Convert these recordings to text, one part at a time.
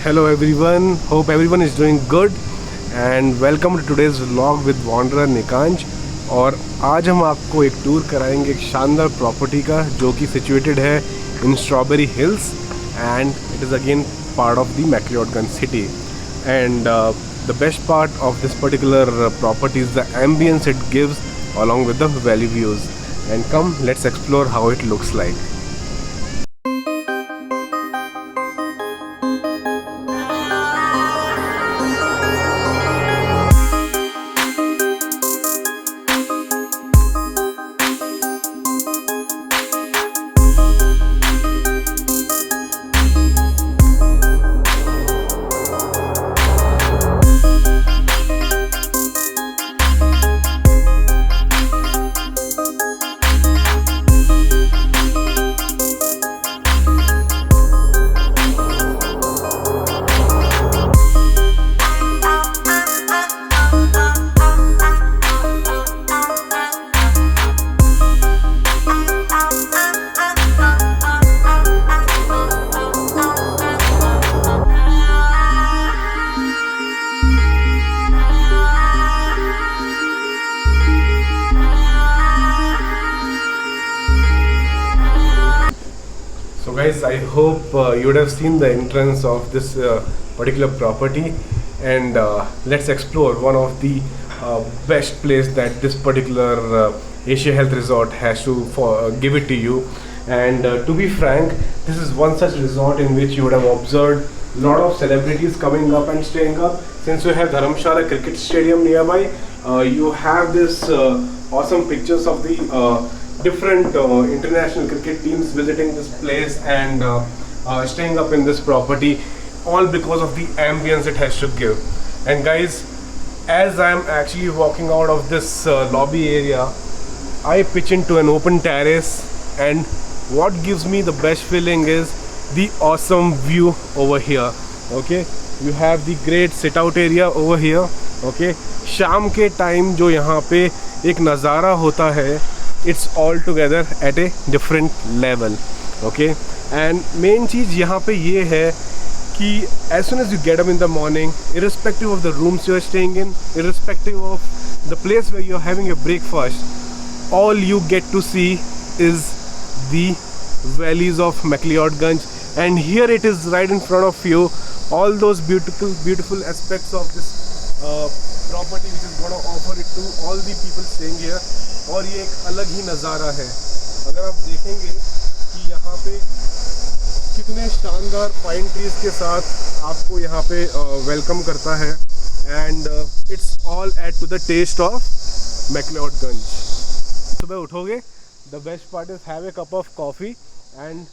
Hello everyone, hope everyone is doing good and welcome to today's vlog with Wanderer निकांज। और आज हम आपको एक टूर कराएंगे एक शानदार प्रॉपर्टी का जो कि सिचुएटेड है in strawberry hills and it is again part of the McLeodganj city and the best part of this particular property is the ambience it gives along with the valley views. And come, let's explore how it looks like. So guys, I hope you would have seen the entrance of this particular property, and let's explore one of the best place that this particular Asia Health Resort has to give it to you. And to be frank, this is one such resort in which you would have observed a lot of celebrities coming up and staying up. Since you have Dharamshala Cricket Stadium nearby, you have this awesome pictures of the different international cricket teams visiting this place and staying up in this property, all because of the ambience it has to give. And guys, as I am actually walking out of this lobby area, I pitch into an open terrace, and what gives me the best feeling is the awesome view over here. Okay, you have the great sit out area over here. Okay, शाम के time जो यहाँ पे एक नज़ारा होता है, it's all together at a different level. Okay, and main चीज़ यहाँ पे ये है कि as soon as you get up in the morning, irrespective of the rooms you are staying in, irrespective of the place where you are having your breakfast, all you get to see is the valleys of McLeodganj, and here it is right in front of you, all those beautiful aspects of this property which is going to offer it to all the people staying here. और ये एक अलग ही नज़ारा है। अगर आप देखेंगे कि यहाँ पे कितने शानदार पाइन ट्रीज के साथ आपको यहाँ पे वेलकम करता है, and it's all at to the taste of McLeodganj. सुबह उठोगे, the best part is have a cup of coffee and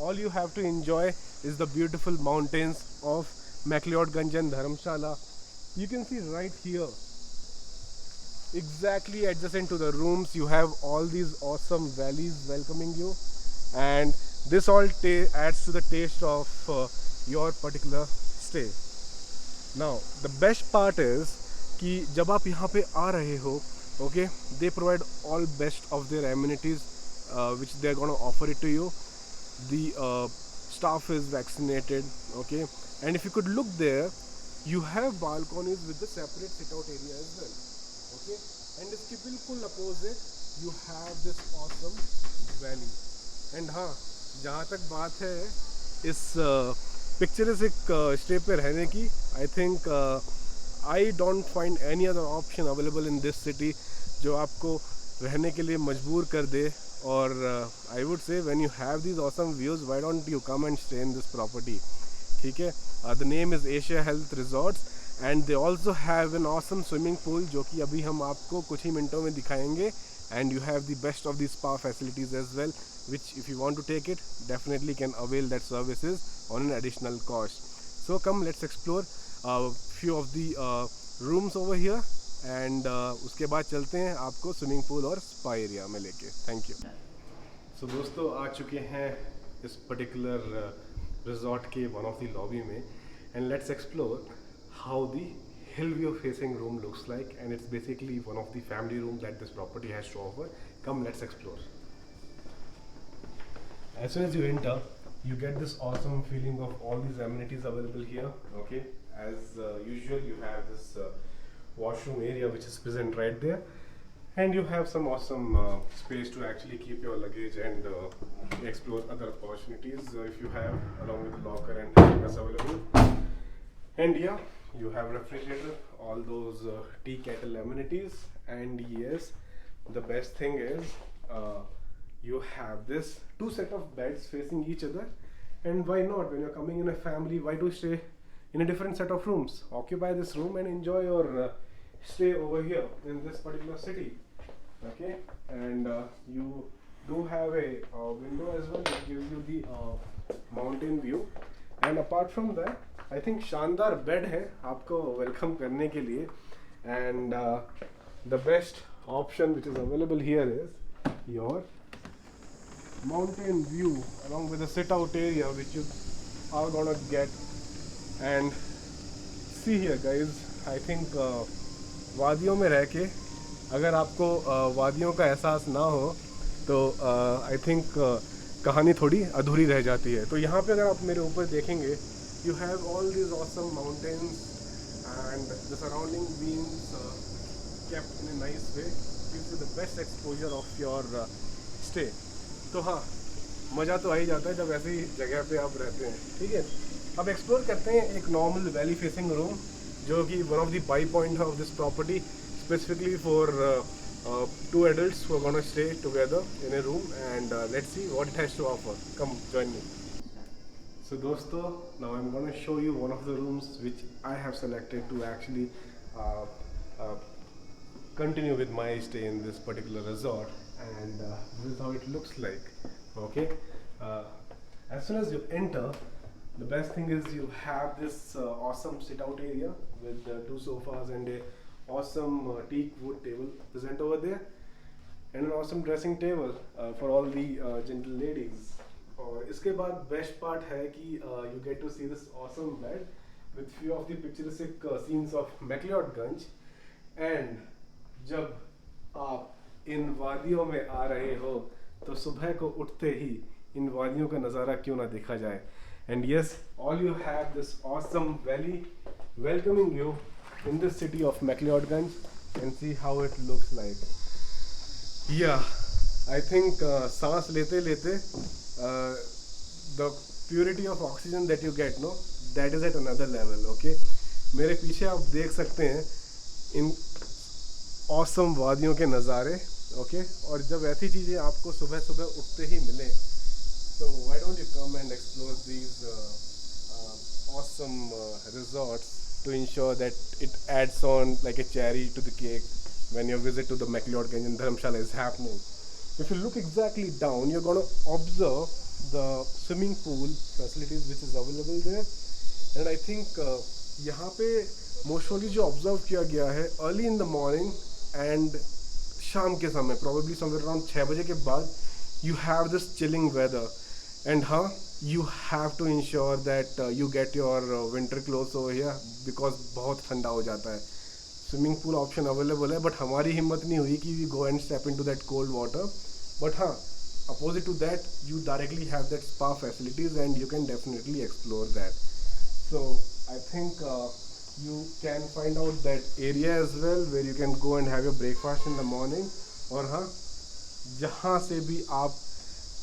all you have to enjoy is the beautiful mountains of McLeodganj and Dharamshala. You can see right here, exactly adjacent to the rooms, you have all these awesome valleys welcoming you, and this all adds to the taste of your particular stay. Now the best part is कि जब आप यहाँ पे आ रहे हो, okay, they provide all best of their amenities which they are going to offer it to you. The staff is vaccinated, okay, and if you could look there, you have balconies with the separate sit out area as well. Okay, and इसके बिल्कुल opposite you have this awesome valley. and हाँ, जहाँ तक बात है इस पिक्चरिस्टिक stay पे रहने की, I think I don't find any other option available in this city जो आपको रहने के लिए मजबूर कर दे. और I would say when you have these awesome views, why don't you come and stay in this property? ठीक है, the name is Asia Health Resorts and they also have an awesome swimming pool जो कि अभी हम आपको कुछ ही मिनटों में दिखाएंगे. And you have the best of the spa facilities as well, which if you want to take it, definitely can avail that services on an additional cost. So come, let's explore a few of the rooms over here and उसके बाद चलते हैं आपको swimming pool और spa area में लेके. Thank you. सो दोस्तों, आ चुके हैं इस पर्टिकुलर रिजॉर्ट के वन ऑफ द लॉबी में, and let's explore how the hill view facing room looks like, and it's basically one of the family rooms that this property has to offer. Come, let's explore. As soon as you enter, you get this awesome feeling of all these amenities available here. Okay, as usual, you have this washroom area which is present right there, and you have some awesome space to actually keep your luggage and explore other opportunities if you have, along with the locker and hangers available. And yeah, you have refrigerator, all those tea kettle amenities, and yes, the best thing is you have this two set of beds facing each other. And why not, when you're coming in a family, why do stay in a different set of rooms? Occupy this room and enjoy your stay over here in this particular city. Okay, and you do have a window as well that gives you the mountain view. And apart from that, I think शानदार bed है आपको welcome करने के लिए. And the best option which is available here is your mountain view along with a sit out area which you are gonna get. And see here guys, I think वादियों में रह के अगर आपको वादियों का एहसास ना हो तो आई थिंक कहानी थोड़ी अधूरी रह जाती है. तो यहाँ पे अगर आप मेरे ऊपर देखेंगे, you have all these awesome mountains and the surrounding being kept in a nice way, gives you the best exposure of your stay. तो हाँ, मज़ा तो आ ही जाता है जब ऐसी जगह पे आप रहते हैं. ठीक है, अब एक्सप्लोर करते हैं एक नॉर्मल वैली फेसिंग रूम, जो कि one of the by point of this property, specifically for two adults who are going to stay together in a room. And let's see what it has to offer. Come join me. So dosto, now I'm going to show you one of the rooms which I have selected to actually continue with my stay in this particular resort. And this is how it looks like. Okay, as soon as you enter, the best thing is you have this awesome sit out area with two sofas and a awesome teak wood table present over there, and an awesome dressing table for all the gentle ladies. और इसके बाद best part है कि you get to see this awesome bed with few of the picturesque scenes of McLeodganj. And जब आप इन वादियों में आ रहे हो तो सुबह को उठते ही इन वादियों का नज़ारा क्यों ना देखा जाए. And yes, all you have this awesome valley welcoming you in this city of McLeodganj, and see how it looks like. Yeah, I think सांस लेते लेते the purity of oxygen that you get, no, that is at another level. Okay, मेरे पीछे आप देख सकते हैं इन awesome वादियों के नज़ारे. Okay, और जब ऐसी चीज़ें आपको सुबह सुबह उठते ही मिलें, so why don't you come and explore these awesome resorts to ensure that it adds on like a cherry to the cake when your visit to the McLeodganj in Dharamshala is happening. If you look exactly down, you're going to observe the swimming pool facilities which is available there. And I think यहाँ पे mostly जो observe किया गया है, early in the morning and शाम के समय, probably somewhere around 6 बजे के बाद, you have this chilling weather. And हाँ, you have to ensure that you get your winter clothes over here because बहुत ठंडा हो जाता है. Swimming pool option available है, but हमारी हिम्मत नहीं हुई कि we go and step into that cold water. But हाँ, opposite to that, you directly have that spa facilities and you can definitely explore that. So I think you can find out that area as well where you can go and have your breakfast in the morning. और हाँ, जहाँ से भी आप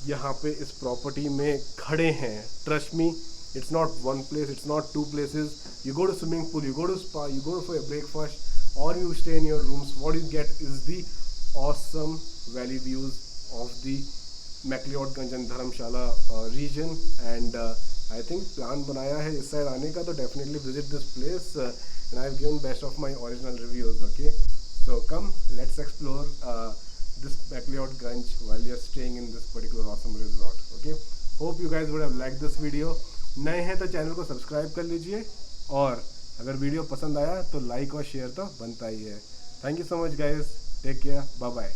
यहाँ पे इस property में खड़े हैं, trust me, it's not one place, it's not two places. You go to swimming pool, you go to spa, you go for your breakfast, और you stay in your rooms. What you get is the awesome valley views of the McLeodganj and Dharamshala region. And I think plan बनाया है इस side आने का, तो definitely visit this place. And I have given best of my original reviews. Okay, so come, let's explore this McLeodganj while you're staying in this particular awesome resort. Okay, hope you guys would have liked this video. नए हैं तो channel को subscribe कर लीजिए, और अगर video पसंद आया तो लाइक और शेयर तो बनता ही है. Thank you so much guys, take care, bye bye.